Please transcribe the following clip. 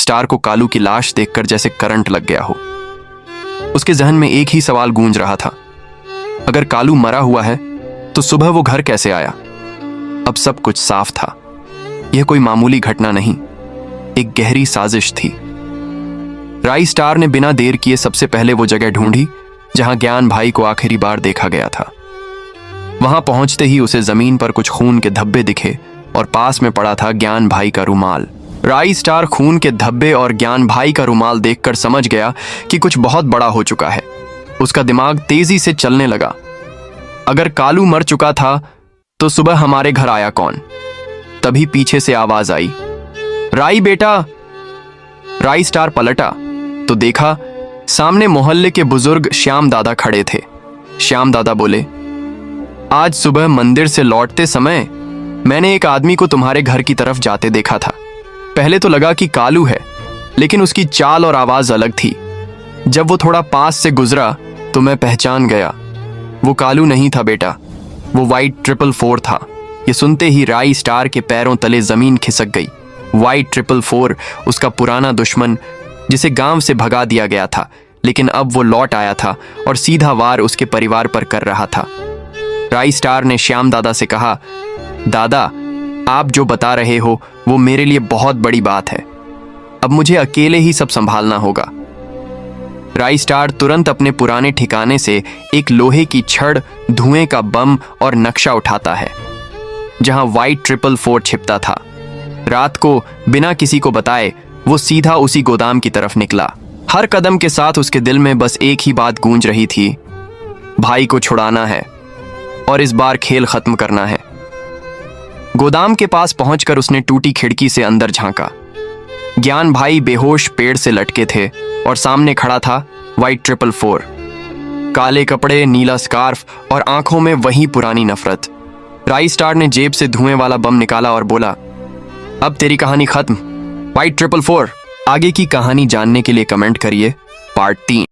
Star को कालू की लाश देखकर जैसे करंट लग गया हो। उसके जहन में एक ही सवाल गूंज रहा था, अगर कालू मरा हुआ है तो सुबह वो घर कैसे आया? अब सब कुछ साफ था। यह कोई मामूली घटना नहीं, एक गहरी साजिश थी। राई स्टार ने बिना देर किए सबसे पहले वो जगह ढूंढी जहां ज्ञान भाई को आखिरी बार देखा गया था। वहां पहुंचते ही उसे जमीन पर कुछ खून के धब्बे दिखे और पास में पड़ा था ज्ञान भाई का रुमाल। राई स्टार खून के धब्बे और ज्ञान भाई का रुमाल देखकर समझ गया कि कुछ बहुत बड़ा हो चुका है। उसका दिमाग तेजी से चलने लगा। अगर कालू मर चुका था तो सुबह हमारे घर आया कौन? तभी पीछे से आवाज आई, राई बेटा। राई स्टार पलटा तो देखा सामने मोहल्ले के बुजुर्ग श्याम दादा खड़े थे। श्याम दादा बोले, आज सुबह मंदिर से लौटते समय मैंने एक आदमी को तुम्हारे घर की तरफ जाते देखा था। पहले तो लगा कि कालू है, लेकिन उसकी चाल और आवाज अलग थी। जब वो थोड़ा पास से गुजरा तो मैं पहचान गया। वो कालू नहीं था बेटा, वो वाइट 444 था। ये सुनते ही राई स्टार के पैरों तले जमीन खिसक गई। वाइट 444 उसका पुराना दुश्मन जिसे गांव से भगा दिया गया था, लेकिन अब वो लौट आया था और सीधा वार उसके परिवार पर कर रहा था। राई स्टार ने श्याम दादा से कहा, दादा आप जो बता रहे हो वो मेरे लिए बहुत बड़ी बात है। अब मुझे अकेले ही सब संभालना होगा। राई स्टार तुरंत अपने पुराने ठिकाने से एक लोहे की छड़, धुएं का बम और नक्शा उठाता है जहां वाइट 444 छिपता था। रात को बिना किसी को बताए वो सीधा उसी गोदाम की तरफ निकला। हर कदम के साथ उसके दिल में बस एक ही बात गूंज रही थी, भाई को छुड़ाना है और इस बार खेल खत्म करना है। गोदाम के पास पहुंचकर उसने टूटी खिड़की से अंदर झांका। ज्ञान भाई बेहोश पेड़ से लटके थे और सामने खड़ा था वाइट 444। काले कपड़े, नीला स्कार्फ और आंखों में वही पुरानी नफरत। राई स्टार ने जेब से धुएं वाला बम निकाला और बोला, अब तेरी कहानी खत्म वाइट 444। आगे की कहानी जानने के लिए कमेंट करिए पार्ट 3।